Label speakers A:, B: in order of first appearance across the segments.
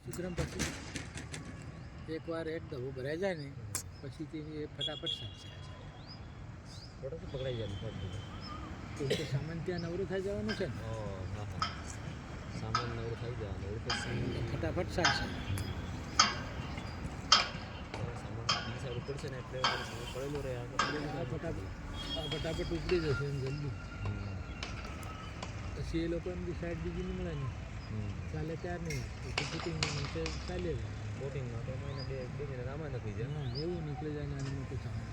A: વિક્રમ પછી એકવાર એક દવો ભરાઈ જાય ને પછી એ ફટાફટ સાચશે
B: થોડુંક પકડાઈ જાય
A: કેમ કે સામાન ત્યાં નવરું થઈ જવાનું છે ને
B: સામાન નવરું થઈ જવાનું એવું પછી
A: ફટાફટ સાચશે
B: સામાન બીજી સાઈડ ઉપડશે ને એટલે સામાન પડેલો રહે
A: ફટાફટ ઉપડી જશે એમ જલ્દી પછી એ લોકોને બી સાઈડ બીજી નહીં મળે ને ચાલે ત્યાર નહીં શૂટિંગમાં નીચે ચાલે
B: બોટિંગમાં તો મહિને બે મહિના આમાં નથી જાય
A: હા એવું નીકળી જાય નાનું મોટું સામાન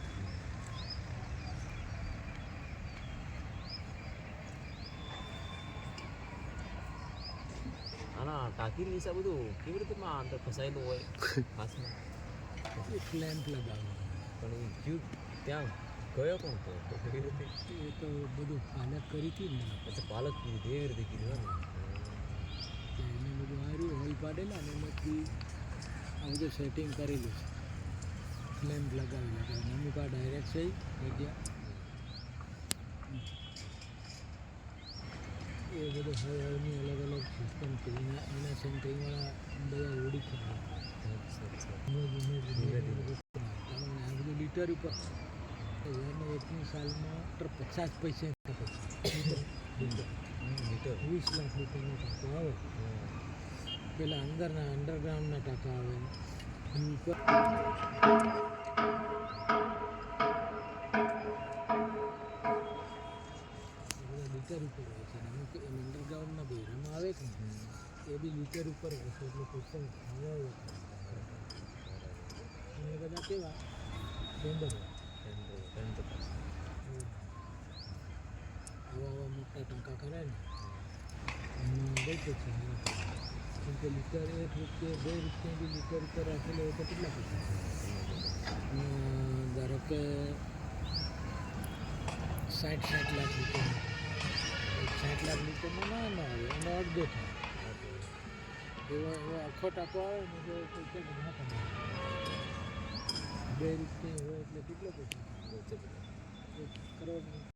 B: આના ટાંકી નીચે બધું કેવી રીતે અંદર ફસાયેલું હોય ખાસમાં
A: એક લેમ્પ લગાવવાનો
B: પણ એ ક્યુ ત્યાં ગયો પણ તો કેવી રીતે
A: એ તો બધું પાલક કરી હતી ને
B: અચ્છા પાલક કીધું એવી રીતે કીધું ને
A: એને બધું હાર્યું હોલ પાડેલા અને એમાંથી આ બધું સેટિંગ કરેલું છે લેમ્પ લગાવેલા અમુક આ ડાયરેક્ટ છે જગ્યા એ બધું હળની અલગ અલગ સિસ્ટમ છે એના સેન્ટરિંગવાળા બધા ઓડી ખબર આ બધું લીટર ઉપર 2001ની સાલમાં 50 પૈસા લીટર 20 લાખ રૂપિયાનો ટાંકો આવે પેલા અંદરના અંડરગ્રાઉન્ડના ટાંકા આવે ઉપર લીટર ઉપર હોય છે અમુક એમ અંડરગ્રાઉન્ડના બેરામાં આવે કે એ બી લીટર ઉપર હોય છે એટલે ક્વેશ્ચન હવા અને બધા કેવા ટેન્ડર આવા મોટા ટાંકા કરે ને એમાં બહુ પૈસા કેમ કે લીટર 1 રૂપિયા 2 રૂપિયા બી લીટર ઉપર રાખેલો હોય તો કેટલા પૈસા ધારો કે 60 લાખ રૂપિયા 60 લાખ લીટરમાં ના આવે એનો અડધો થાય એવો આખો ટાંકો આવે ને તો પૈસા ના કમાય 2 રૂપિયા હોય એટલે કેટલો પૈસા 1 કરોડ